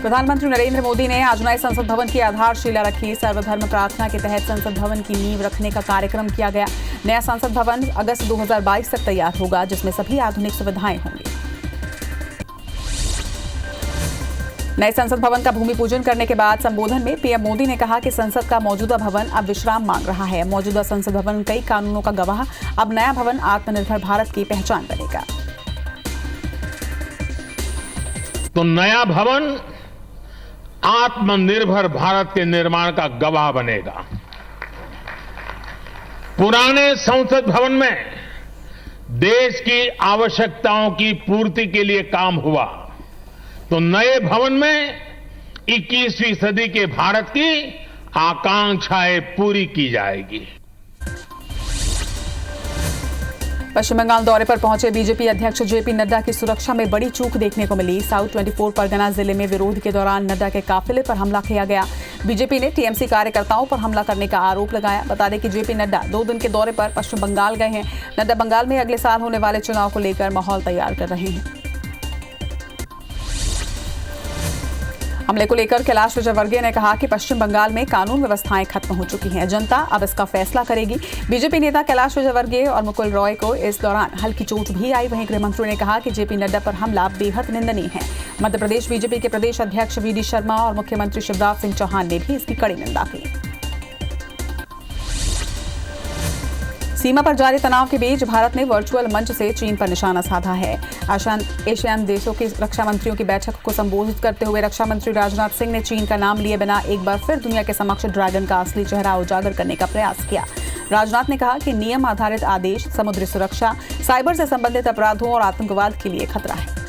प्रधानमंत्री नरेंद्र मोदी ने आज नए संसद भवन की आधारशिला रखी। सर्वधर्म प्रार्थना के तहत संसद भवन की नींव रखने का कार्यक्रम किया गया। नया संसद भवन अगस्त 2022 तक तैयार होगा, जिसमें सभी आधुनिक सुविधाएं होंगी। नए संसद भवन का भूमि पूजन करने के बाद संबोधन में पीएम मोदी ने कहा कि संसद का मौजूदा भवन अब विश्राम मांग रहा है। मौजूदा संसद भवन कई कानूनों का गवाह, अब नया भवन आत्मनिर्भर भारत की पहचान बनेगा। तो नया भवन आत्मनिर्भर भारत के निर्माण का गवाह बनेगा। पुराने संसद भवन में देश की आवश्यकताओं की पूर्ति के लिए काम हुआ, तो नए भवन में 21वीं सदी के भारत की आकांक्षाएं पूरी की जाएगी। पश्चिम बंगाल दौरे पर पहुंचे बीजेपी अध्यक्ष जेपी नड्डा की सुरक्षा में बड़ी चूक देखने को मिली। साउथ 24 परगना जिले में विरोध के दौरान नड्डा के काफिले पर हमला किया गया। बीजेपी ने टीएमसी कार्यकर्ताओं पर हमला करने का आरोप लगाया। बता दें कि जेपी नड्डा 2 दिन के दौरे पर पश्चिम बंगाल गए हैं। नड्डा बंगाल में अगले साल होने वाले चुनाव को लेकर माहौल तैयार कर रहे हैं। हमले को लेकर कैलाश विजयवर्गीय ने कहा कि पश्चिम बंगाल में कानून व्यवस्थाएं खत्म हो चुकी हैं, जनता अब इसका फैसला करेगी। बीजेपी नेता कैलाश विजयवर्गीय और मुकुल रॉय को इस दौरान हल्की चोट भी आई। वहीं गृहमंत्री ने कहा कि जेपी नड्डा पर हमला बेहद निंदनीय है। मध्य प्रदेश बीजेपी के प्रदेश अध्यक्ष वीडी शर्मा और मुख्यमंत्री शिवराज सिंह चौहान ने भी इसकी कड़ी निंदा की। सीमा पर जारी तनाव के बीच भारत ने वर्चुअल मंच से चीन पर निशाना साधा है। एशियान देशों के रक्षा मंत्रियों की बैठक को संबोधित करते हुए रक्षा मंत्री राजनाथ सिंह ने चीन का नाम लिए बिना एक बार फिर दुनिया के समक्ष ड्रैगन का असली चेहरा उजागर करने का प्रयास किया। राजनाथ ने कहा कि नियम आधारित आदेश, समुद्री सुरक्षा, साइबर से संबंधित अपराधों और आतंकवाद के लिए खतरा है।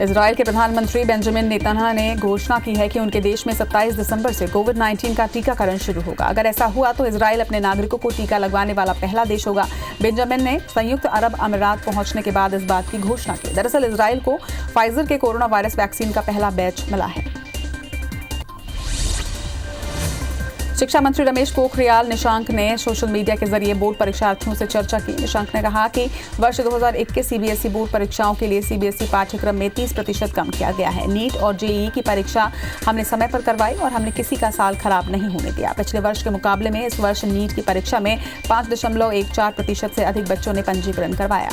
इजराइल के प्रधानमंत्री बेंजामिन नेतन्याहू ने घोषणा की है कि उनके देश में 27 दिसंबर से कोविड-19 का टीकाकरण शुरू होगा। अगर ऐसा हुआ तो इजराइल अपने नागरिकों को टीका लगवाने वाला पहला देश होगा। बेंजामिन ने संयुक्त अरब अमीरात पहुंचने के बाद इस बात की घोषणा की। दरअसल इजराइल को फाइजर के कोरोना वायरस वैक्सीन का पहला बैच मिला है। शिक्षा मंत्री रमेश पोखरियाल निशंक ने सोशल मीडिया के जरिए बोर्ड परीक्षार्थियों से चर्चा की। निशंक ने कहा कि वर्ष 2021 सीबीएसई बोर्ड परीक्षाओं के लिए सीबीएसई पाठ्यक्रम में 30% कम किया गया है। नीट और जेईई की परीक्षा हमने समय पर करवाई और हमने किसी का साल खराब नहीं होने दिया। पिछले वर्ष के मुकाबले में इस वर्ष नीट की परीक्षा में 5.14% से अधिक बच्चों ने पंजीकरण करवाया।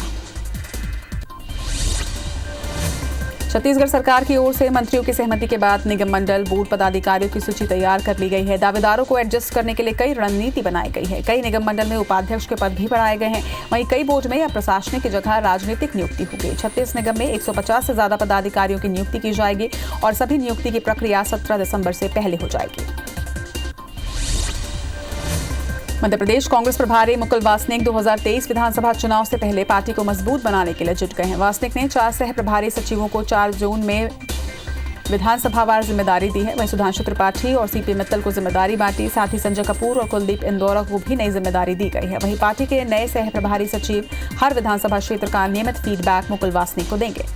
छत्तीसगढ़ सरकार की ओर से मंत्रियों की सहमति के बाद निगम मंडल बोर्ड पदाधिकारियों की सूची तैयार कर ली गई है। दावेदारों को एडजस्ट करने के लिए कई रणनीति बनाई गई है। कई निगम मंडल में उपाध्यक्ष के पद भी बढ़ाए गए हैं। वहीं कई बोर्ड में अब प्रशासनिक की जगह राजनीतिक नियुक्ति होगी। 36 निगम में 150 से ज्यादा पदाधिकारियों की नियुक्ति की जाएगी और सभी नियुक्ति की प्रक्रिया 17 दिसंबर से पहले हो जाएगी। मध्य प्रदेश कांग्रेस प्रभारी मुकुल वासनिक 2023 विधानसभा चुनाव से पहले पार्टी को मजबूत बनाने के लिए जुट गए हैं। वासनिक ने 4 सह प्रभारी सचिवों को 4 जोन में विधानसभावार जिम्मेदारी दी है। वहीं सुधांशु त्रिपाठी और सीपी मित्तल को जिम्मेदारी बांटी। साथ ही संजय कपूर और कुलदीप इंदौरा को भी नई जिम्मेदारी दी गई है। वहीं पार्टी के नए सह प्रभारी सचिव हर विधानसभा क्षेत्र का नियमित फीडबैक मुकुल वासनिक को देंगे।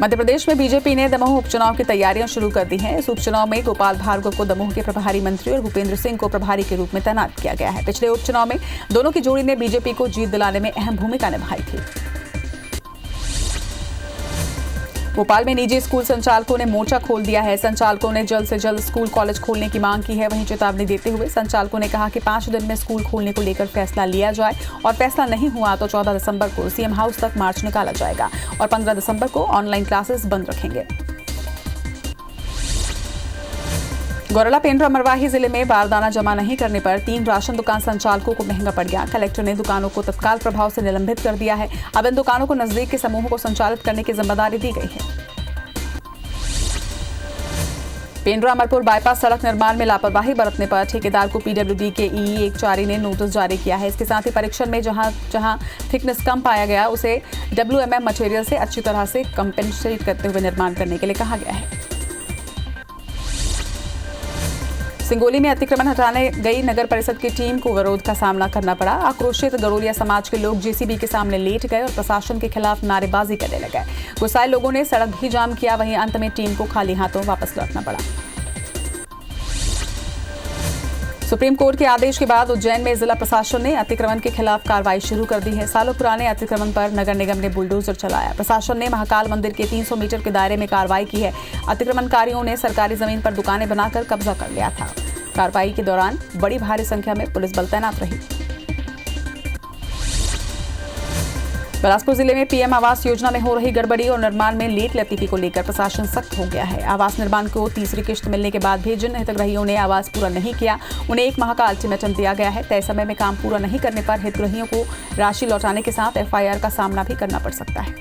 मध्य प्रदेश में बीजेपी ने दमोह उपचुनाव की तैयारियां शुरू कर दी हैं। इस उपचुनाव में गोपाल भार्गव को दमोह के प्रभारी मंत्री और भूपेंद्र सिंह को प्रभारी के रूप में तैनात किया गया है। पिछले उपचुनाव में दोनों की जोड़ी ने बीजेपी को जीत दिलाने में अहम भूमिका निभाई थी। भोपाल में निजी स्कूल संचालकों ने मोर्चा खोल दिया है। संचालकों ने जल्द से जल्द स्कूल कॉलेज खोलने की मांग की है। वहीं चेतावनी देते हुए संचालकों ने कहा कि 5 दिन में स्कूल खोलने को लेकर फैसला लिया जाए और फैसला नहीं हुआ तो 14 दिसंबर को सीएम हाउस तक मार्च निकाला जाएगा और 15 दिसंबर को ऑनलाइन क्लासेस बंद रखेंगे। गौरेला पेंड्रा मरवाही जिले में बारदाना जमा नहीं करने पर 3 राशन दुकान संचालकों को महंगा पड़ गया। कलेक्टर ने दुकानों को तत्काल प्रभाव से निलंबित कर दिया है। अब इन दुकानों को नजदीक के समूहों को संचालित करने की जिम्मेदारी दी गई है। पेंड्रा अमरपुर बाईपास सड़क निर्माण में लापरवाही बरतने पर ठेकेदार को पीडब्ल्यूडी के ईई 1 ने नोटिस जारी किया है। इसके साथ ही परीक्षण में जहां थिकनेस कम पाया गया उसे WMM मटेरियल से अच्छी तरह से कंपेंसेट करते हुए निर्माण करने के लिए कहा गया है। सिंगोली में अतिक्रमण हटाने गई नगर परिषद की टीम को विरोध का सामना करना पड़ा। आक्रोशित गरोलिया समाज के लोग जेसीबी के सामने लेट गए और प्रशासन के खिलाफ नारेबाजी करने लगे। गुस्साए लोगों ने सड़क भी जाम किया। वहीं अंत में टीम को खाली हाथों वापस लौटना पड़ा। सुप्रीम कोर्ट के आदेश के बाद उज्जैन में जिला प्रशासन ने अतिक्रमण के खिलाफ कार्रवाई शुरू कर दी है। सालों पुराने अतिक्रमण पर नगर निगम ने बुलडोजर चलाया। प्रशासन ने महाकाल मंदिर के 300 मीटर के दायरे में कार्रवाई की है। अतिक्रमणकारियों ने सरकारी जमीन पर दुकानें बनाकर कब्जा कर लिया था। कार्रवाई के दौरान बड़ी भारी संख्या में पुलिस बल तैनात रही। बिलासपुर जिले में पीएम आवास योजना में हो रही गड़बड़ी और निर्माण में लेट लतीफी को लेकर प्रशासन सख्त हो गया है। आवास निर्माण को तीसरी किश्त मिलने के बाद भी जिन हितग्राहियों ने आवास पूरा नहीं किया, उन्हें 1 माह का अल्टीमेटम दिया गया है। तय समय में काम पूरा नहीं करने पर हितग्राहियों को राशि लौटाने के साथ एफआईआर का सामना भी करना पड़ सकता है।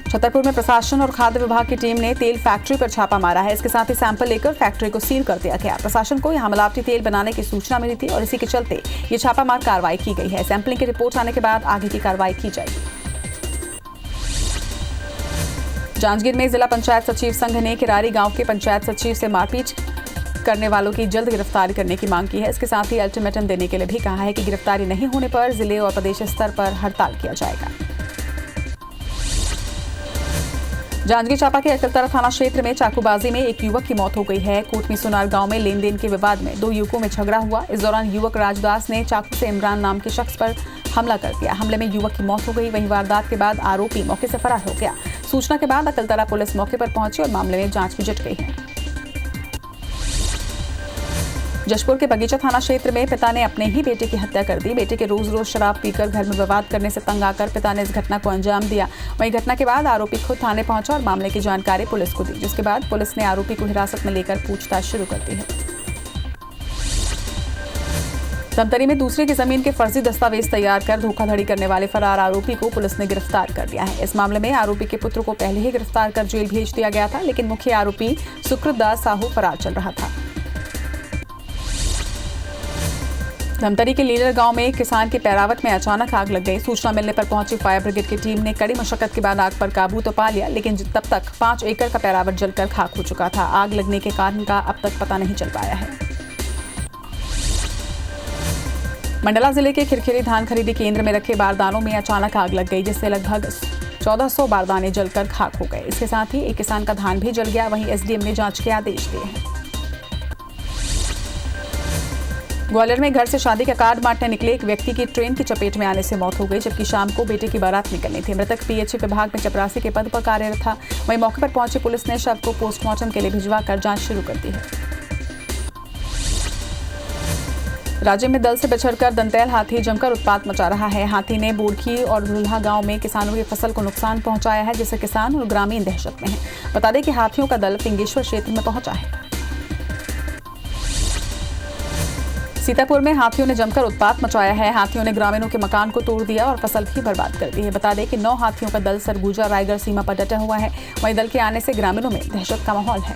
छतरपुर में प्रशासन और खाद्य विभाग की टीम ने तेल फैक्ट्री पर छापा मारा है। इसके साथ ही सैंपल लेकर फैक्ट्री को सील कर दिया गया। प्रशासन को यहां मिलावटी तेल बनाने की सूचना मिली थी और इसी के चलते ये छापामार कार्रवाई की गई है। सैंपलिंग की रिपोर्ट आने के बाद आगे की कार्रवाई की जाएगी। जांजगीर में जिला पंचायत सचिव संघ ने किरारी गांव के पंचायत सचिव से मारपीट करने वालों की जल्द गिरफ्तारी करने की मांग की है। इसके साथ ही अल्टीमेटम देने के लिए भी कहा है कि गिरफ्तारी नहीं होने पर जिले और प्रदेश स्तर पर हड़ताल किया जाएगा। जांजगीर चांपा के अकलतरा थाना क्षेत्र में चाकूबाजी में एक युवक की मौत हो गई है। कोटमी सोनार गांव में लेन देन के विवाद में 2 युवकों में झगड़ा हुआ। इस दौरान युवक राजदास ने चाकू से इमरान नाम के शख्स पर हमला कर दिया। हमले में युवक की मौत हो गई। वहीं वारदात के बाद आरोपी मौके से फरार हो गया। सूचना के बाद अकलतरा पुलिस मौके पर पहुंची और मामले में जांच में जुट गई है। जशपुर के बगीचा थाना क्षेत्र में पिता ने अपने ही बेटे की हत्या कर दी। बेटे के रोज रोज शराब पीकर घर में विवाद करने से तंग आकर पिता ने इस घटना को अंजाम दिया। वहीं घटना के बाद आरोपी खुद थाने पहुंचा और मामले की जानकारी पुलिस को दी, जिसके बाद पुलिस ने आरोपी को हिरासत में लेकर पूछताछ शुरू कर दी है। धमतरी में दूसरे की जमीन के फर्जी दस्तावेज तैयार कर धोखाधड़ी करने वाले फरार आरोपी को पुलिस ने गिरफ्तार कर लिया है। इस मामले में आरोपी के पुत्र को पहले ही गिरफ्तार कर जेल भेज दिया गया था, लेकिन मुख्य आरोपी सुकृत दास साहू फरार चल रहा था। धमतरी के लीलर गांव में किसान के पैरावट में अचानक आग लग गई। सूचना मिलने पर पहुंची फायर ब्रिगेड की टीम ने कड़ी मशक्कत के बाद आग पर काबू तो पा लिया, लेकिन तब तक 5 एकड़ का पैरावट जलकर खाक हो चुका था। आग लगने के कारण का अब तक पता नहीं चल पाया है। मंडला जिले के खिरखिरी धान खरीदी केंद्र में रखे बारदानों में अचानक आग लग गई, जिससे लगभग 1400 बारदाने जलकर खाक हो गए। इसके साथ ही एक किसान का धान भी जल गया। वहीं एसडीएम ने जांच के आदेश दिए हैं। ग्वालियर में घर से शादी का कार्ड बांटने निकले एक व्यक्ति की ट्रेन की चपेट में आने से मौत हो गई, जबकि शाम को बेटे की बारात निकलनी थी। मृतक पीएचई विभाग में चपरासी के पद पर कार्यरत था। वहीं मौके पर पहुंची पुलिस ने शव को पोस्टमार्टम के लिए भिजवाकर जांच शुरू कर दी है। राज्य में दल से बिछड़कर दंतैल हाथी जमकर उत्पात मचा रहा है। हाथी ने बोरखी और दुल्हा गांव में किसानों की फसल को नुकसान पहुंचाया है, जिससे किसान और ग्रामीण दहशत में हैं। बता दें कि हाथियों का दल पिंगेश्वर क्षेत्र में पहुंचा है। सीतापुर में हाथियों ने जमकर उत्पात मचाया है। हाथियों ने ग्रामीणों के मकान को तोड़ दिया और फसल भी बर्बाद कर दी है। बता दें कि 9 हाथियों का दल सरगुजा रायगढ़ सीमा पर डटा हुआ है। वहीं दल के आने से ग्रामीणों में दहशत का माहौल है।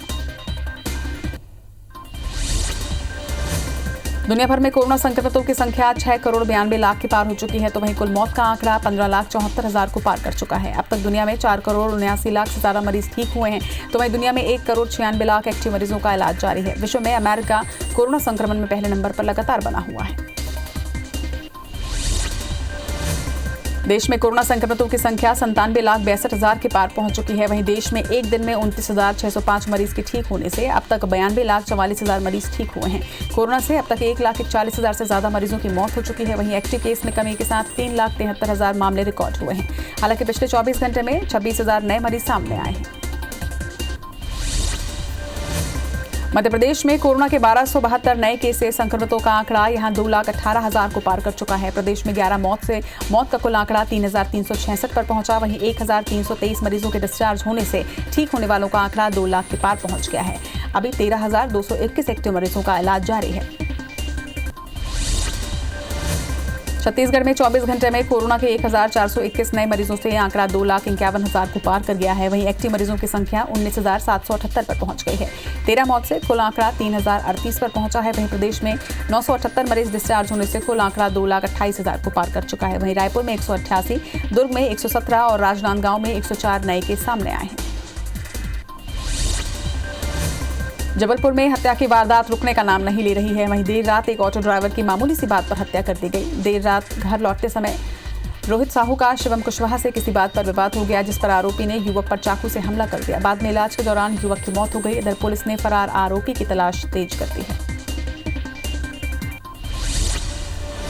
दुनिया भर में कोरोना संक्रमितों की संख्या 6 करोड़ 92 लाख के पार हो चुकी है, तो वहीं कुल मौत का आंकड़ा 15,74,000 को पार कर चुका है। अब तक दुनिया में 4 करोड़ 79 लाख से ज्यादा मरीज ठीक हुए हैं, तो वहीं दुनिया में 1 करोड़ 96 लाख एक्टिव मरीजों का इलाज जारी है। विश्व में अमेरिका कोरोना संक्रमण में पहले नंबर पर लगातार बना हुआ है। देश में कोरोना संक्रमितों की संख्या 97,62,000 के पार पहुंच चुकी है। वहीं देश में एक दिन में 29,605 मरीज के ठीक होने से अब तक 92,44,000 मरीज ठीक हुए हैं। कोरोना से अब तक 1,41,000 से ज्यादा मरीजों की मौत हो चुकी है। वहीं एक्टिव केस में कमी के साथ 3,73,000 मामले रिकॉर्ड हुए हैं। हालांकि पिछले 24 घंटे में 26,000 नए मरीज सामने आए हैं। मध्य प्रदेश में कोरोना के 1272 नए केस से संक्रमितों का आंकड़ा यहां 2,18,000 को पार कर चुका है। प्रदेश में 11 मौत का कुल आंकड़ा 3,366 पर पहुंचा। वहीं 1,323 मरीजों के डिस्चार्ज होने से ठीक होने वालों का आंकड़ा 2 लाख के पार पहुंच गया है। अभी 13,221 एक्टिव मरीजों का इलाज जारी है। छत्तीसगढ़ में 24 घंटे में कोरोना के 1,421 नए मरीजों से आंकड़ा 2,51,000 को पार कर गया है। वहीं एक्टिव मरीजों की संख्या 19,778 पर पहुंच गई है। 13 मौत से कुल आंकड़ा 3,038 पर पहुंचा है। वहीं प्रदेश में 978 मरीज डिस्चार्ज होने से कुल आंकड़ा 2,28,000 को पार कर चुका है। वहीं रायपुर में 188, दुर्ग में 117 और राजनांदगांव में 104 नए केस सामने आए हैं। जबलपुर में हत्या की वारदात रुकने का नाम नहीं ले रही है। वहीं देर रात एक ऑटो ड्राइवर की मामूली सी बात पर हत्या कर दी गई। देर रात घर लौटते समय रोहित साहू का शिवम कुशवाहा से किसी बात पर विवाद हो गया, जिस पर आरोपी ने युवक पर चाकू से हमला कर दिया। बाद में इलाज के दौरान युवक की मौत हो गई। इधर पुलिस ने फरार आरोपी की तलाश तेज कर दी है।